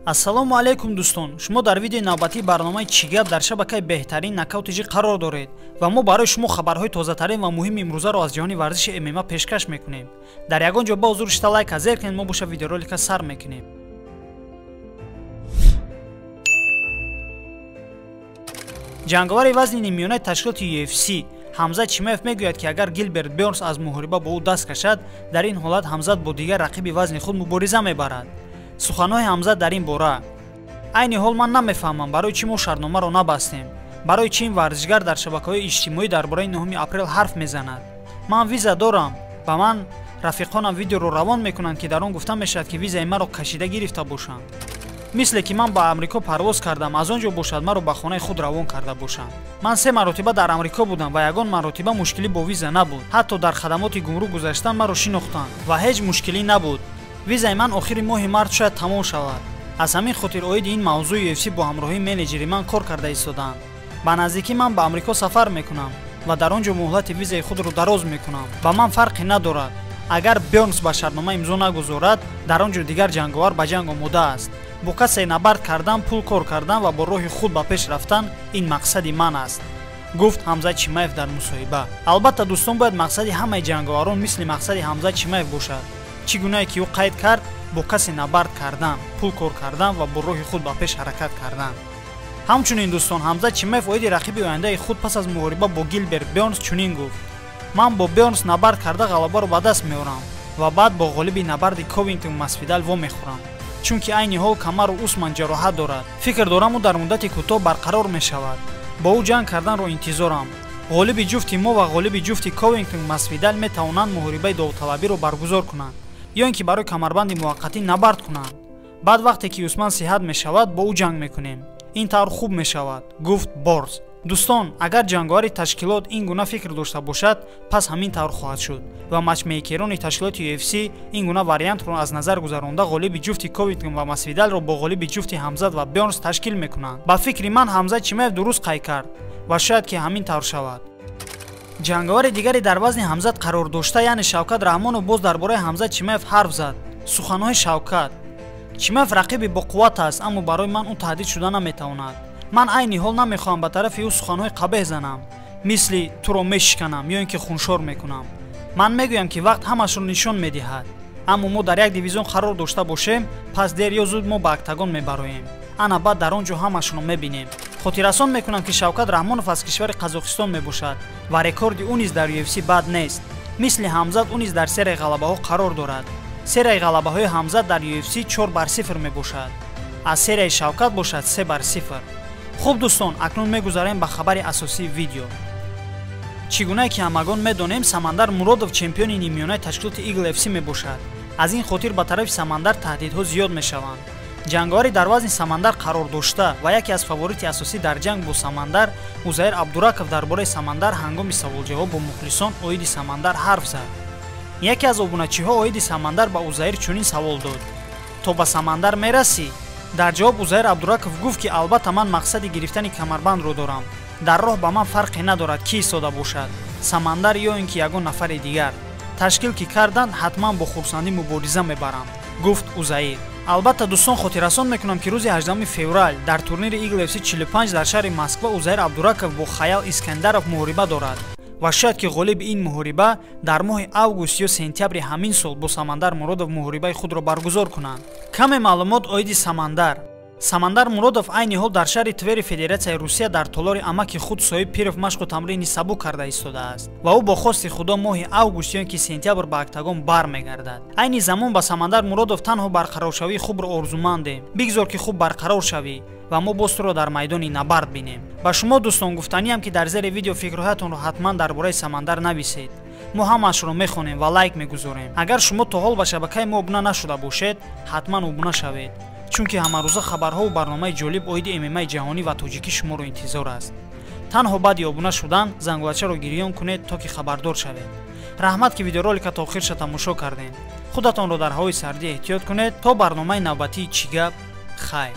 ассалому алайкум дӯстон, шумо дар видеои навбатии барномаи Чӣ гап дар шабакаи беҳтарин нокаутиҷӣ қарор доред ва мо барои шумо хабарҳои тозатарин ва муҳими имрӯзаро аз ҷаҳони варзиши ММА пешкаш мекунем. Дар ягон ҷо ба ҳузур шита лайка зер кунед, мо боша видеоролика сар мекунем. ҷанговари вазни нимёнаи ташкилоти UFC Ҳамзат Чимаев мегӯяд, ки агар Гилберт Бёрнс аз муҳориба бо ӯ даст кашад, дар ин ҳолат Ҳамзат бо дигар рақиби вазни худ мубориза мебарад. Суханҳои Ҳамзат дар ин бора: айни ҳол ман намефаҳмам барои чӣ мо шартномаро набастем, барои чӣ ин варзишгар дар шабакаҳои иҷтимоӣ дар бораи 9 апрел ҳарф мезанад. Ман виза дорам, ба ман рафиқонам видеоро равон мекунанд, ки дар он гуфта мешавад, ки визаи маро кашида гирифта бошанд. мисле ки ман ба Амрико парвоз кардам, аз он ҷо бошад маро ба хонаи худ равон карда бошанд. Ман 3 маротиба дар Амрико будам ва ягон маротиба мушкилӣ бо виза набуд. Ҳатто дар хадамоти гумрук гузаштан маро шинохтанд ва ҳеҷ мушкилӣ набуд. Визаи ман охири моҳи март шояд тамом шавад. аз ҳамин хотир оиди ин мавзӯи UFC бо ҳамроҳии менеҷери ман кор карда истоданд. ба наздикӣ ман ба Амрико сафар мекунам ва дар он ҷо муҳлати визаи худро дароз мекунам. ба ман фарқе надорад. агар Бёрнс ба шартнома имзо нагузорад, дар он ҷо дигар ҷанговар ба ҷанг омода аст. бо касе набард кардан, пул кор кардан ва бо роҳи худ ба пеш рафтан ин мақсади ман аст, гуфт Ҳамзат Чимаев дар мусоҳиба. албатта дӯстон, бояд мақсади ҳамаи ҷанговарон мисли мақсади Ҳамзат Чимаев бошад. чӣ гунаҳе ки ӯ қайд кард, бо касе набард кардан, пул кор кардан ва бо роҳи худ ба пеш ҳаракат кардан. ҳамчунин дӯстон, Ҳамзат Чимаев оиди рақиби ояндаи худ пас аз муҳориба бо Гилберт Бёрнс чунин гуфт: ман бо Бёрнс набард карда ғалабаро ба даст меорам ва баъд бо ғолиби набарди Ковингтон Масвидал вомехӯрам, чунки айни ҳол камару Усман ҷароҳат дорад. фикр дорам ӯ дар муддати кӯтоҳ барқарор мешавад. бо ӯ ҷанг карданро интизорам. ғолиби ҷуфти мо ва ғолиби ҷуфти Ковингтон Масвидал метавонанд муҳорибаи довталабиро баргузор кунанд ё ин ки барои камарбанди муваққатӣ набард кунанд. баъд вақте ки Усман сиҳат мешавад, бо ӯ ҷанг мекунем. ин тавр хуб мешавад, гуфт Борз. дӯстон, агар ҷанговари ташкилот ин гуна фикр дошта бошад, пас ҳамин тавр хоҳад шуд ва матчмейкерони ташкилоти UFC ин гуна вариантро аз назар гузаронда ғолиби ҷуфти Ковингтон ва Масвидалро бо ғолиби ҷуфти Ҳамзат ва Бёрнс ташкил мекунанд. ба фикри ман Ҳамзат Чимаев дуруст қайд кард ва шояд ки ҳамин тавр шавад. ҷанговари дигаре дар вазни Ҳамзат қарор дошта, яъне Шавкат Раҳмонов, боз дар бораи Ҳамзат Чимаев ҳарф зад. суханҳои Шавкат: Чимаев рақиби боқувват аст, аммо барои ман ӯ таҳдид шуда наметавонад. ман айни ҳол намехоҳам ба тарафи ӯ суханҳои қабеҳ занам, мисли туро мешиканам ё ин ки хуншор мекунам. ман мегӯям, ки вақт ҳамашро нишон медиҳад. аммо мо дар як дивизион қарор дошта бошем, пас дер ё зуд мо ба октагон мебароем. ана баъд дар он ҷо ҳамашро мебинем. хотиррасон мекунам, ки Шавкат Раҳмонов аз кишвари Қазоқистон мебошад ва рекорди ӯ низ дар UFC бад нест. мисли Ҳамзат ӯ низ дар серияи ғалабаҳо қарор дорад. серияи ғалабаҳои Ҳамзат дар UFC 4-0 мебошад. аз серияи Шавкат бошад 3-0. хуб дӯстон, акнун мегузарем ба хабари асосии видео. чӣ гунаҳе ки ҳамагон медонем, Самандар Муродов чемпиони нимёнаи ташкилоти Eagle FC мебошад. аз ин хотир ба тарафи Самандар таҳдидҳо зиёд мешаванд. ҷанговари дар вазни Самандар қарор дошта ва яке аз фаворити асосӣ дар ҷанг бо Самандар, Узаир Абдураков, дар бораи Самандар ҳангоми саволҷавоб бо мухлисон оиди Самандар ҳарф зад. яке аз обуначиҳо оиди Самандар ба Узаир чунин савол дод: то ба Самандар мерасӣ? дар ҷавоб Узаир Абдураков гуфт, ки албатта ман мақсади гирифтани камарбандро дорам. дар роҳ ба ман фарқе надорад ки истода бошад, Самандар ё ин ки ягон нафари дигар. ташкил ки карданд, ҳатман бо хурсандӣ мубориза мебарам, гуфт Узаир. албатта дӯстон, хотиррасон мекунам, ки рӯзи 18 феврал дар турнири Eagle FC 45 дар шаҳри Москва Узаир Абдураков бо Хаял Искандаров муҳориба дорад ва шояд ки ғолиби ин муҳориба дар моҳи август ё сентябри ҳамин сол бо Самандар Муродов муҳорибаи худро баргузор кунанд. каме маълумот оиди Самандар. Самандар Муродов айни ҳол дар шаҳри Твери Федератсияи Русия дар толори амаки худ Соиб Пиров машту тамрини сабук карда истодааст ва ӯ бо хости худо моҳи август ё ин ки сентябр ба октагон бармегардад. айни замон ба Самандар Муродов танҳо барқароршавии хубро орзумандем. бигзор ки хуб барқарор шавӣ ва мо боз туро дар майдони набард бинем. ба шумо дӯстон гуфтаниам, ки дар зери видео фикрҳоятонро ҳатман дар бораи Самандар нависед. мо ҳамаашро мехонем ва лайк мегузорем. агар шумо то ҳол ба шабакаи мо обуна нашуда бошед, ҳатман обуна шавед, чунки ҳамарӯза хабарҳо ва барномаи ҷолиб оиди ММАи ҷаҳонӣ ва тоҷикӣ шуморо интизор аст. танҳо баъди обуна шудан зангулачаро гирён кунед, то ки хабардор шавед. раҳмат, ки видеоролика то охирша тамошо кардем. худатонро дар ҳавои сардӣ эҳтиёт кунед. то барномаи навбатии Чӣ гап. хайр.